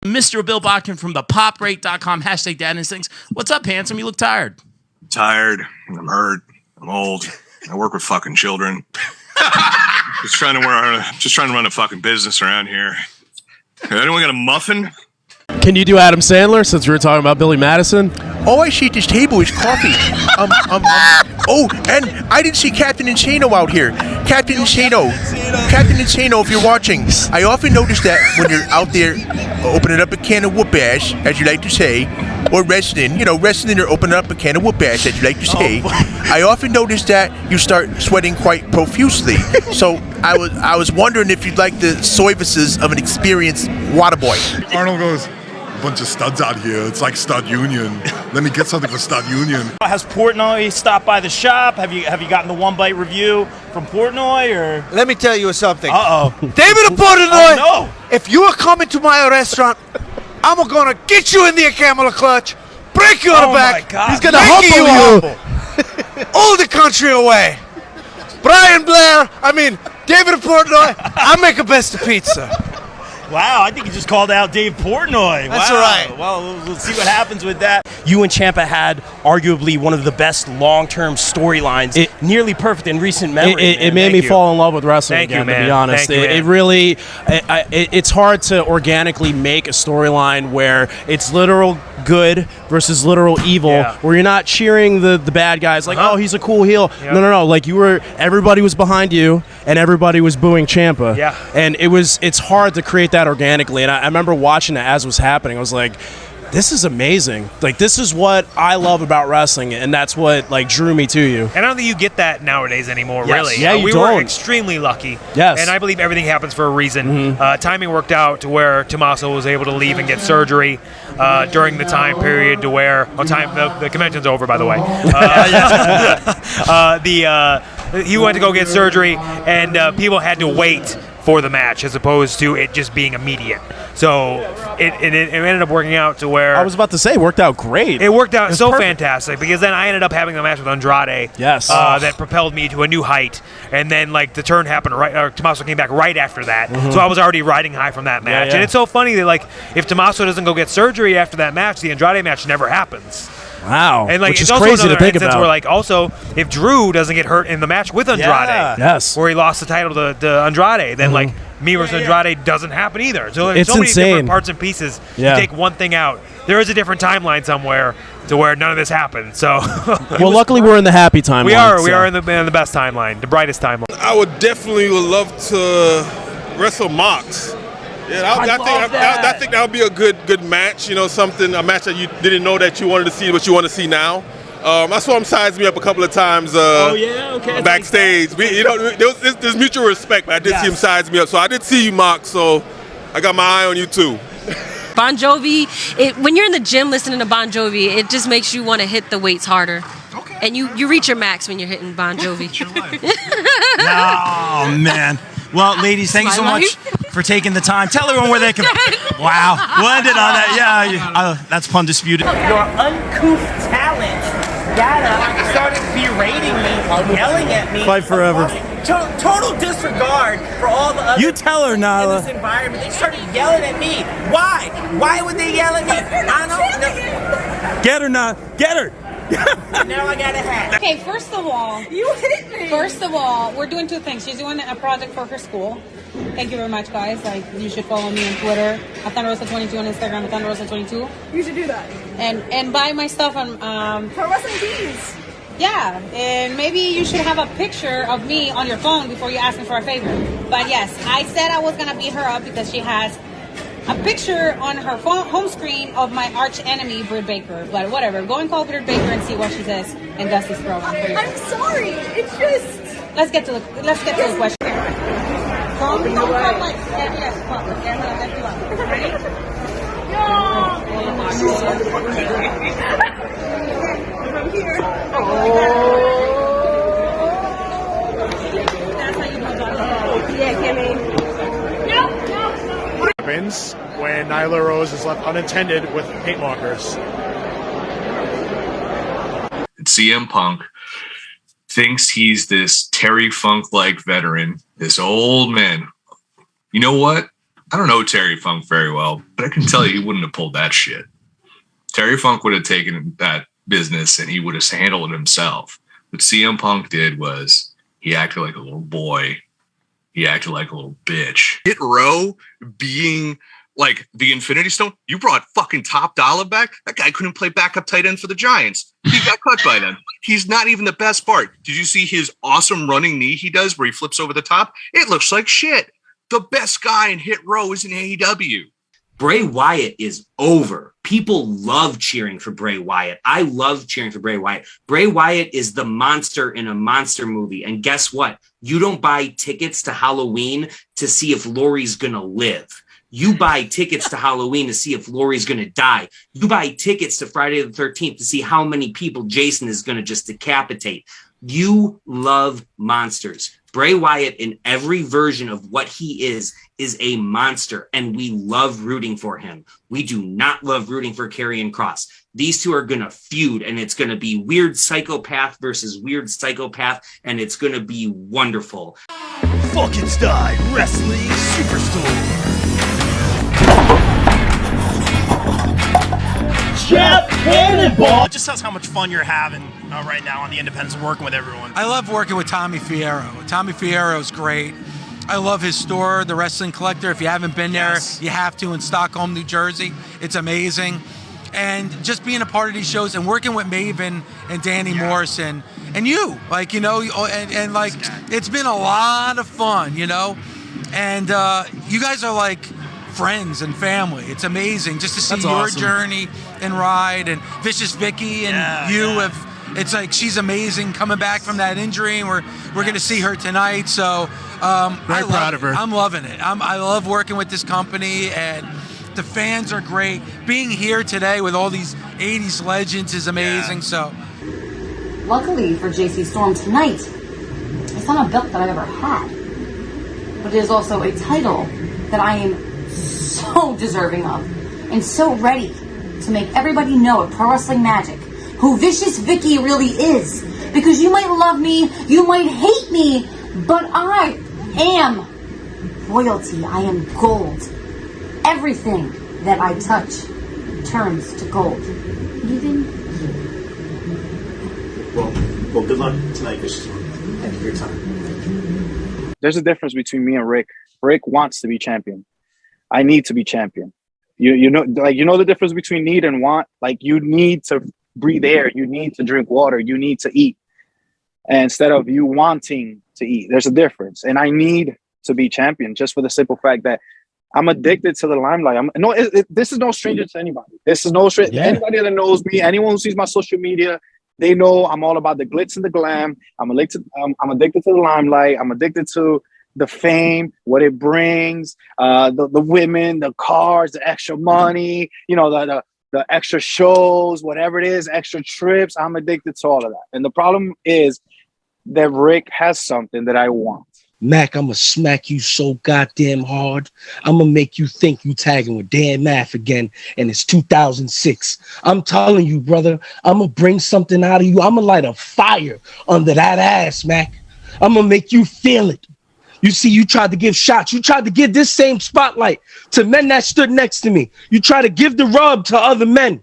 Mr. Bill Botkin from the poprate.com, hashtag dad instincts. What's up, handsome? You look tired. Tired. I'm hurt. I'm old. I work with fucking children. Just trying to run a fucking business around here. Anyone got a muffin? Can you do Adam Sandler since we were talking about Billy Madison? All I see at this table is coffee. Oh, and I didn't see Captain Insano out here. Captain Insano, if you're watching, I often notice that when you're out there opening up a can of whoop ass, as you like to say, or wrestling or opening up a can of whoop ass, as you like to say, I often notice that you start sweating quite profusely. So I was wondering if you'd like the services of an experienced water boy. Arnold goes, bunch of studs out here. It's like Stud Union. Let me get something for Stud Union. Has Portnoy stopped by the shop? Have you gotten the one bite review from Portnoy or? Let me tell you something. David Portnoy. Oh, no. If you are coming to my restaurant, I'm gonna get you in the camel clutch, break you on the back. My God. He's gonna humble you. All the country away. David Portnoy. I make a best of pizza. Wow, I think you just called out Dave Portnoy. That's wow. all right. Well, we'll see what happens with that. You and Ciampa had arguably one of the best long-term storylines, nearly perfect in recent memory. It made me fall in love with wrestling again, to be honest. It really, it's hard to organically make a storyline where it's literal good versus literal evil, where you're not cheering the bad guys like, oh, he's a cool heel. Yep. No. Like everybody was behind you and everybody was booing Ciampa. Yeah. And it's hard to create that organically. And I remember watching it as it was happening. I was like, this is amazing. Like, this is what I love about wrestling, and that's what drew me to you. And I don't think you get that nowadays anymore, really. Yeah, we were extremely lucky. Yes. And I believe everything happens for a reason. Timing worked out to where Tommaso was able to leave and get surgery during the time period to where the convention's over, by the way. He went to go get surgery, and people had to wait for the match as opposed to it just being immediate. So it ended up working out to where... I was about to say, it worked out great. It worked out so fantastic because then I ended up having a match with Andrade. Yes. That propelled me to a new height. And then the turn happened Tommaso came back right after that. So I was already riding high from that match. And it's so funny that if Tommaso doesn't go get surgery after that match, the Andrade match never happens. Wow, and which is it's crazy to think about. Where also, if Drew doesn't get hurt in the match with Andrade, where he lost the title to Andrade, then me versus Andrade doesn't happen either. So there's so many different parts and pieces. You take one thing out, there is a different timeline somewhere to where none of this happened. So, well, luckily we're in the happy timeline. We are in the best timeline, the brightest timeline. I would definitely love to wrestle Mox. Yeah, I think that would be a good match. A match that you didn't know that you wanted to see, but you want to see now. I saw him size me up a couple of times. Backstage. There's mutual respect. But I did see him size me up, so I did see you, Mark. So I got my eye on you too. Bon Jovi. When you're in the gym listening to Bon Jovi, it just makes you want to hit the weights harder. Okay. And you reach your max when you're hitting Bon Jovi. Oh man. Well, ladies, thank you so much for taking the time. Tell everyone where they can... Wow. We'll end it on that. Yeah, that's pun disputed. Your uncouth talent, Yada, started berating me, yelling at me. Fight forever. Total disregard for all the other You tell her, Nyla. in this environment. They started yelling at me. Why? Why would they yell at me? I don't know. Get her, Nyla. Get her. Now I got a hat. Okay, first of all, You hit me. First of all, we're doing two things. She's doing a project for her school. Thank you very much, guys. You should follow me on Twitter, Rosa22, on Instagram, Rosa22. You should do that. And buy my stuff on Pro Wrestling Tees. Yeah, and maybe you should have a picture of me on your phone before you ask me for a favor. But yes, I said I was gonna beat her up because she has a picture on her home screen of my arch enemy, Britt Baker. But whatever, go and call Britt Baker and see what she says and Dusty's program. I'm sorry. It's just... Let's get to the question. Come like yes, ready? From here. That's how you do it. Yeah, Kimmy. What happens when Nyla Rose is left unattended with paint markers? CM Punk thinks he's this Terry Funk-like veteran, this old man. You know what? I don't know Terry Funk very well, but I can tell you he wouldn't have pulled that shit. Terry Funk would have taken that business and he would have handled it himself. What CM Punk did was he acted like a little boy. He acted like a little bitch. Hit Row being like the Infinity Stone. You brought fucking Top Dollar back. That guy couldn't play backup tight end for the Giants. He got cut by them. He's not even the best part. Did you see his awesome running knee he does where he flips over the top? It looks like shit. The best guy in Hit Row is in AEW. Bray Wyatt is over. People love cheering for Bray Wyatt. I love cheering for Bray Wyatt. Bray Wyatt is the monster in a monster movie. And guess what? You don't buy tickets to Halloween to see if Laurie's going to live. You buy tickets to Halloween to see if Laurie's going to die. You buy tickets to Friday the 13th to see how many people Jason is going to just decapitate. You love monsters. Bray Wyatt, in every version of what he is a monster, and we love rooting for him. We do not love rooting for Karrion Kross. These two are going to feud, and it's going to be weird psychopath versus weird psychopath, and it's going to be wonderful. Falkenstein Wrestling Superstore. Jeff Cannonball. It just says how much fun you're having right now on the independents, working with everyone. I love working with Tommy Fierro. Tommy Fierro is great. I love his store, The Wrestling Collector. If you haven't been there, you have to, in Stockholm, New Jersey. It's amazing. And just being a part of these shows and working with Maven and Danny Morrison and you, like, you know, and like, it's been a lot of fun, you know? And you guys are like friends and family. It's amazing just to see That's your awesome. journey and ride, and Vicious Vicky and have. It's like she's amazing coming back from that injury, and we're going to see her tonight. So Very proud of her. I'm loving it. I love working with this company, and the fans are great. Being here today with all these 80s legends is amazing. So, luckily for JC Storm tonight, it's not a belt that I've ever had, but it is also a title that I am so deserving of and so ready to make everybody know at Pro Wrestling Magic who Vicious Vicky really is. Because you might love me, you might hate me, but I am royalty. I am gold. Everything that I touch turns to gold. Even you. Well, good luck tonight, Vicious. Thank you for your time. There's a difference between me and Rick. Rick wants to be champion. I need to be champion. You know the difference between need and want. Like, you need to breathe air, you need to drink water, you need to eat, and instead of you wanting to eat, there's a difference. And I need to be champion just for the simple fact that I'm addicted to the limelight. This is no stranger to anybody. This is no stranger. Anybody that knows me, anyone who sees my social media, they know I'm all about the glitz and the glam. I'm addicted to the limelight. I'm addicted to the fame, what it brings, the women, the cars, the extra money, you know, the extra shows, whatever it is, extra trips. I'm addicted to all of that. And the problem is that Rick has something that I want. Mac, I'm going to smack you so goddamn hard. I'm going to make you think you tagging with Dan Math again, and it's 2006. I'm telling you, brother, I'm going to bring something out of you. I'm going to light a fire under that ass, Mac. I'm going to make you feel it. You see, you tried to give shots. You tried to give this same spotlight to men that stood next to me. You tried to give the rub to other men.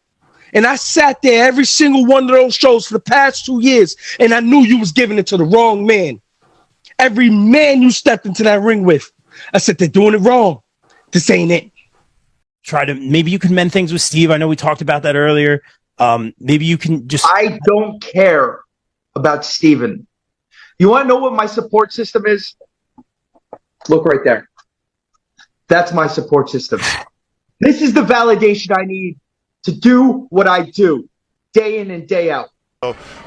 And I sat there every single one of those shows for the past 2 years, and I knew you was giving it to the wrong man. Every man you stepped into that ring with, I said, they're doing it wrong. This ain't it. Maybe you can mend things with Steve. I know we talked about that earlier. Maybe you can just... I don't care about Steven. You want to know what my support system is? Look right there. That's my support system. This is the validation I need to do what I do day in and day out.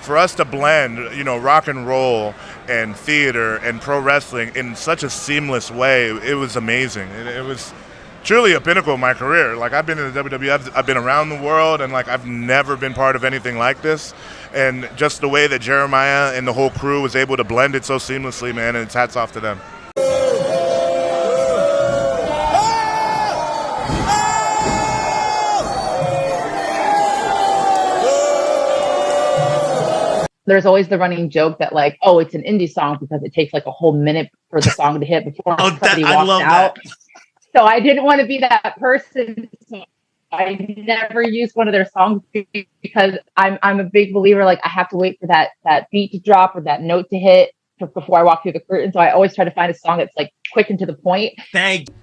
For us to blend, you know, rock and roll and theater and pro wrestling in such a seamless way, it was amazing. It was truly a pinnacle of my career. Like, I've been in the WWE, I've been around the world, and like, I've never been part of anything like this. And just the way that Jeremiah and the whole crew was able to blend it so seamlessly, man, and it's hats off to them. There's always the running joke that, like, oh, it's an indie song because it takes like a whole minute for the song to hit before somebody walks out. So I didn't want to be that person. So I never used one of their songs because I'm a big believer. Like, I have to wait for that beat to drop or that note to hit before I walk through the curtain. So I always try to find a song that's like quick and to the point.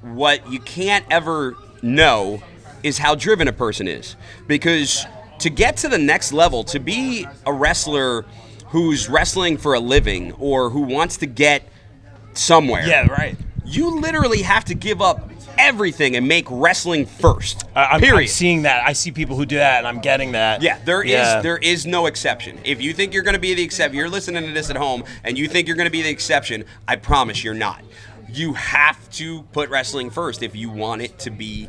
What you can't ever know is how driven a person is, because to get to the next level, to be a wrestler who's wrestling for a living or who wants to get somewhere. Yeah, right. You literally have to give up everything and make wrestling first. I'm period. seeing that. I see people who do that, and I'm getting that. Yeah, there is no exception. If you think you're going to be the exception, you're listening to this at home, and you think you're going to be the exception, I promise you're not. You have to put wrestling first if you want it to be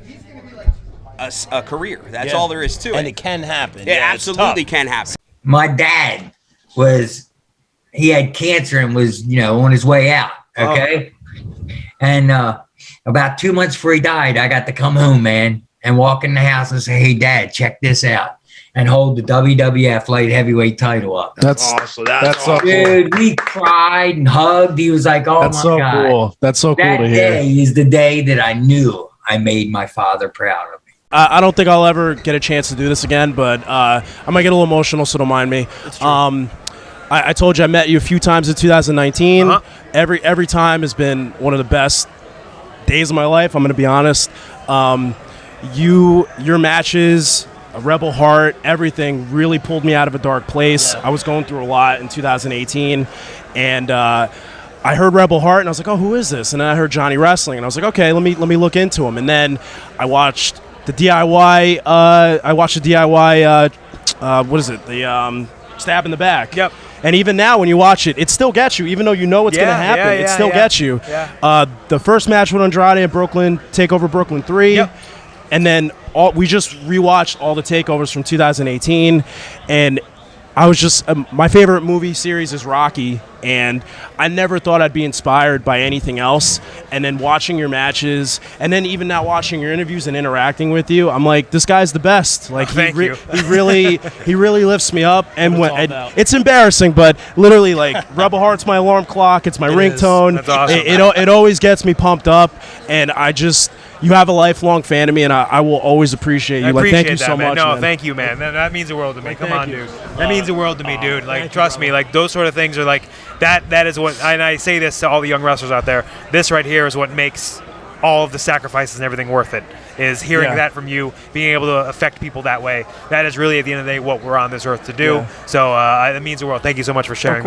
a career. That's all there is to it. And it can happen. It absolutely can happen. My dad he had cancer and was, on his way out. Okay. And about 2 months before he died, I got to come home, man, and walk in the house and say, "Hey, Dad, check this out," and hold the WWF light heavyweight title up. That's awesome. That's so cool. Dude, we cried and hugged. He was like, "Oh, that's my so God." Cool. That's so cool that to hear. That day is the day that I knew I made my father proud of me. I don't think I'll ever get a chance to do this again, but I might get a little emotional, so don't mind me. I told you I met you a few times in 2019. Every time has been one of the best days of my life. I'm going to be honest. Your matches, Rebel Heart, everything really pulled me out of a dark place. I was going through a lot in 2018, and I heard Rebel Heart, and I was like, "Oh, who is this?" And then I heard Johnny Wrestling, and I was like, "Okay, let me look into him." And then I watched the DIY. What is it? The stab in the back. Yep. And even now, when you watch it, it still gets you. Even though you know what's going to happen, it still gets you. Yeah. The first match with Andrade in Brooklyn, TakeOver Brooklyn 3. Yep. And then we just rewatched all the takeovers from 2018. And I was just my favorite movie series is Rocky, and I never thought I'd be inspired by anything else. And then watching your matches, and then even now watching your interviews and interacting with you, I'm like, this guy's the best. Like he really lifts me up. And it's embarrassing, but literally, like Rebel Heart's my alarm clock. It's my ringtone. That's awesome. It always gets me pumped up, and you have a lifelong fan of me, and I will always appreciate you. Thank you so much. No, man. thank you, man. That means the world to me. Come on, dude. That means the world to me, dude. Like, trust me. Like, those sort of things are like that. That is what, and I say this to all the young wrestlers out there. This right here is what makes all of the sacrifices and everything worth it. Is hearing that from you, being able to affect people that way. That is really, at the end of the day, what we're on this earth to do. So it means the world. Thank you so much for sharing that.